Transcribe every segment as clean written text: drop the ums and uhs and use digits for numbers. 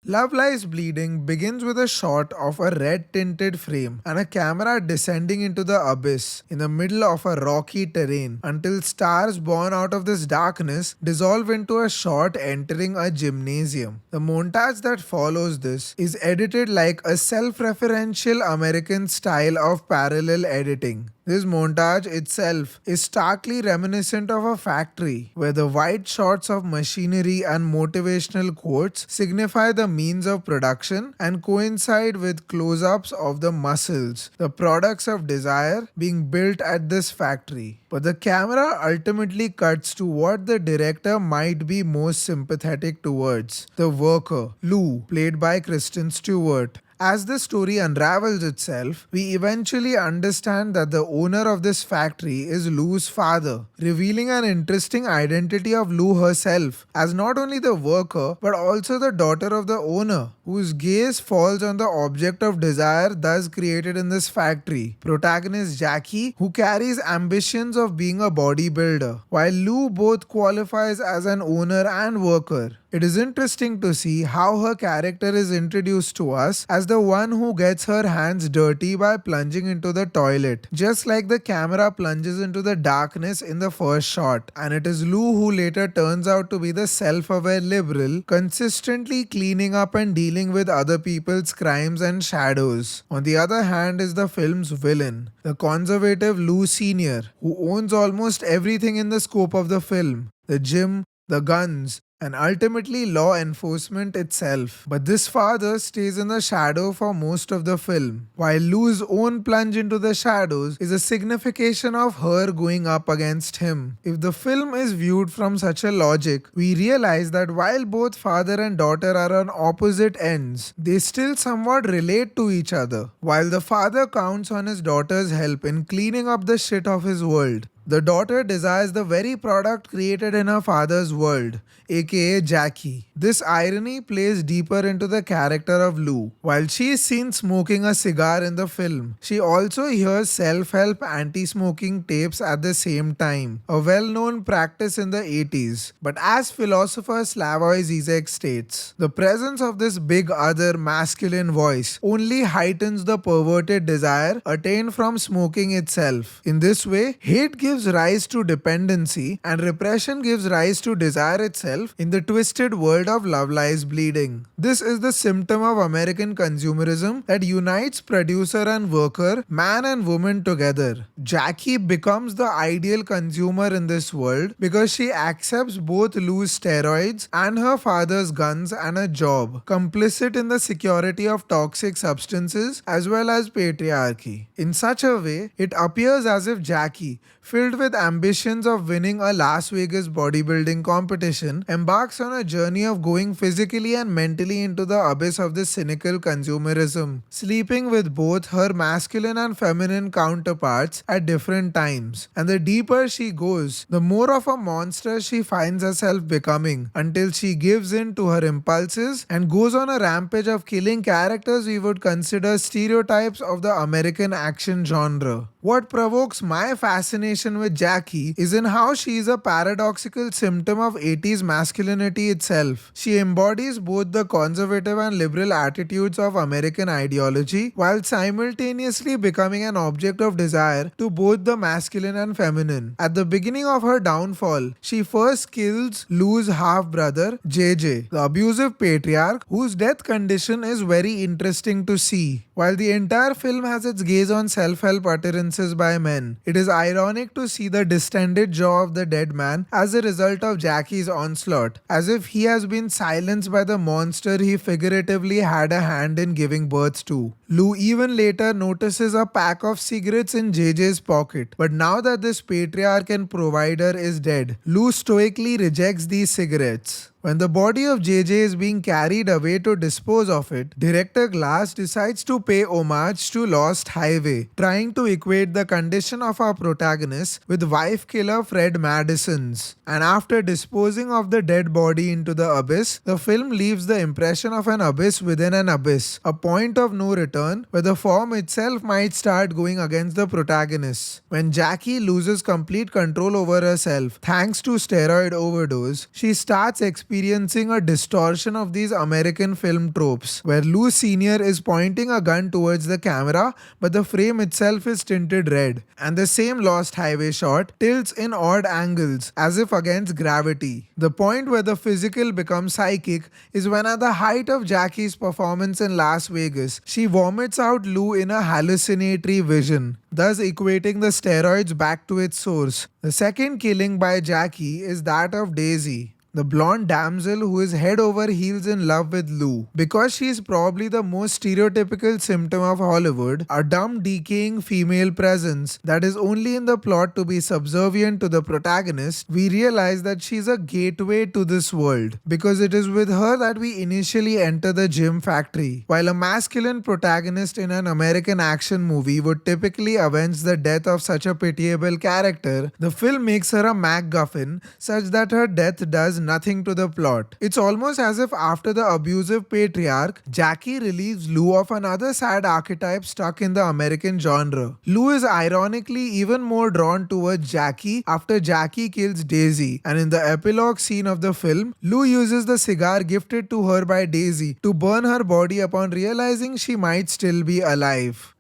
Love Lies Bleeding begins with a shot of a red tinted frame and a camera descending into the abyss in the middle of a rocky terrain until stars born out of this darkness dissolve into a shot entering a gymnasium. The montage that follows this is edited like a self referential American style of parallel editing. This montage itself is starkly reminiscent of a factory, where the wide shots of machinery and motivational quotes signify the means of production and coincide with close ups of the muscles, the products of desire being built at this factory. But the camera ultimately cuts to what the director might be most sympathetic towards, the worker, Lou, played by Kristen Stewart. As the story unravels itself, we eventually understand that the owner of this factory is Lou's father, revealing an interesting identity of Lou herself as not only the worker but also the daughter of the owner, whose gaze falls on the object of desire thus created in this factory. Protagonist Jackie, who carries ambitions of being a bodybuilder, while Lou both qualifies as an owner and worker. It is interesting to see how her character is introduced to us as the one who gets her hands dirty by plunging into the toilet, just like the camera plunges into the darkness in the first shot. And it is Lou who later turns out to be the self aware liberal, consistently cleaning up and dealing with other people's crimes and shadows. On the other hand, is the film's villain, the conservative Lou Sr., who owns almost everything in the scope of the film: the gym, the guns, and ultimately law enforcement itself. But this father stays in the shadow for most of the film, while Lou's own plunge into the shadows is a signification of her going up against him. If the film is viewed from such a logic, we realize that while both father and daughter are on opposite ends, they still somewhat relate to each other. While the father counts on his daughter's help in cleaning up the shit of his world, the daughter desires the very product created in her father's world, aka Jackie. This irony plays deeper into the character of Lou. While she is seen smoking a cigar in the film, she also hears self-help anti-smoking tapes at the same time, a well-known practice in the 80s. But as philosopher Slavoj Zizek states, the presence of this big other masculine voice only heightens the perverted desire attained from smoking itself. In this way, hate gives rise to dependency and repression gives rise to desire itself in the twisted world of Love Lies Bleeding. This is the symptom of American consumerism that unites producer and worker, man and woman together. Jackie becomes the ideal consumer in this world because she accepts both Lou's steroids and her father's guns and a job, complicit in the security of toxic substances as well as patriarchy. In such a way, it appears as if Jackie, filled with ambitions of winning a Las Vegas bodybuilding competition, embarks on a journey of going physically and mentally into the abyss of this cynical consumerism, sleeping with both her masculine and feminine counterparts at different times. And the deeper she goes, the more of a monster she finds herself becoming, until she gives in to her impulses and goes on a rampage of killing characters we would consider stereotypes of the American action genre. What provokes my fascination with Jackie is in how she is a paradoxical symptom of 80s masculinity itself. She embodies both the conservative and liberal attitudes of American ideology while simultaneously becoming an object of desire to both the masculine and feminine. At the beginning of her downfall, she first kills Lou's half-brother, JJ, the abusive patriarch whose death condition is very interesting to see. While the entire film has its gaze on self-help utterances by men, it is ironic to see the distended jaw of the dead man as a result of Jackie's onslaught, as if he has been silenced by the monster he figuratively had a hand in giving birth to. Lou even later notices a pack of cigarettes in JJ's pocket, but now that this patriarch and provider is dead, Lou stoically rejects these cigarettes. When the body of JJ is being carried away to dispose of it, director Glass decides to pay homage to Lost Highway, trying to equate the condition of our protagonist with wife killer Fred Madison's. And after disposing of the dead body into the abyss, the film leaves the impression of an abyss within an abyss, a point of no return turn where the form itself might start going against the protagonist. When Jackie loses complete control over herself thanks to steroid overdose, she starts experiencing a distortion of these American film tropes where Lou Sr. is pointing a gun towards the camera but the frame itself is tinted red, and the same Lost Highway shot tilts in odd angles as if against gravity. The point where the physical becomes psychic is when, at the height of Jackie's performance in Las Vegas, she vomits out Lou in a hallucinatory vision, thus equating the steroids back to its source. The second killing by Jackie is that of Daisy, the blonde damsel who is head over heels in love with Lou. Because she is probably the most stereotypical symptom of Hollywood, a dumb, decaying female presence that is only in the plot to be subservient to the protagonist, we realize that she is a gateway to this world, because it is with her that we initially enter the gym factory. While a masculine protagonist in an American action movie would typically avenge the death of such a pitiable character, the film makes her a MacGuffin such that her death does nothing to the plot. It's almost as if after the abusive patriarch, Jackie relieves Lou of another sad archetype stuck in the American genre. Lou is ironically even more drawn towards Jackie after Jackie kills Daisy, and in the epilogue scene of the film, Lou uses the cigar gifted to her by Daisy to burn her body upon realizing she might still be alive.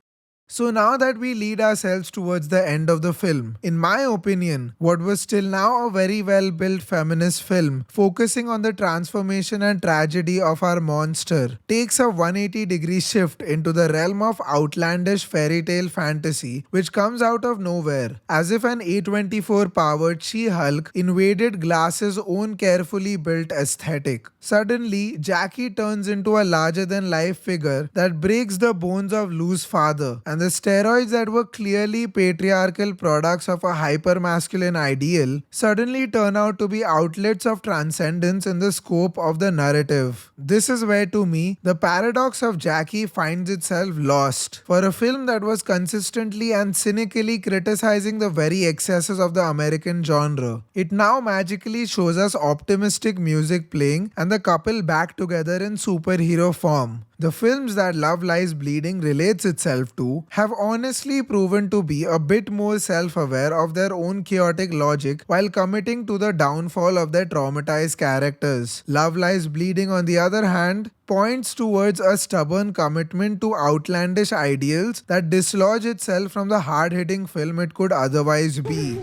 So now that we lead ourselves towards the end of the film, in my opinion, what was till now a very well built feminist film focusing on the transformation and tragedy of our monster takes a 180-degree shift into the realm of outlandish fairy tale fantasy which comes out of nowhere, as if an A24 powered She-Hulk invaded Glass's own carefully built aesthetic. Suddenly, Jackie turns into a larger than life figure that breaks the bones of Lou's father, and the steroids that were clearly patriarchal products of a hyper-masculine ideal suddenly turn out to be outlets of transcendence in the scope of the narrative. This is where, to me, the paradox of Jackie finds itself lost. For a film that was consistently and cynically criticizing the very excesses of the American genre, it now magically shows us optimistic music playing and the couple back together in superhero form. The films that Love Lies Bleeding relates itself to have honestly proven to be a bit more self-aware of their own chaotic logic while committing to the downfall of their traumatized characters. Love Lies Bleeding, on the other hand, points towards a stubborn commitment to outlandish ideals that dislodge itself from the hard-hitting film it could otherwise be.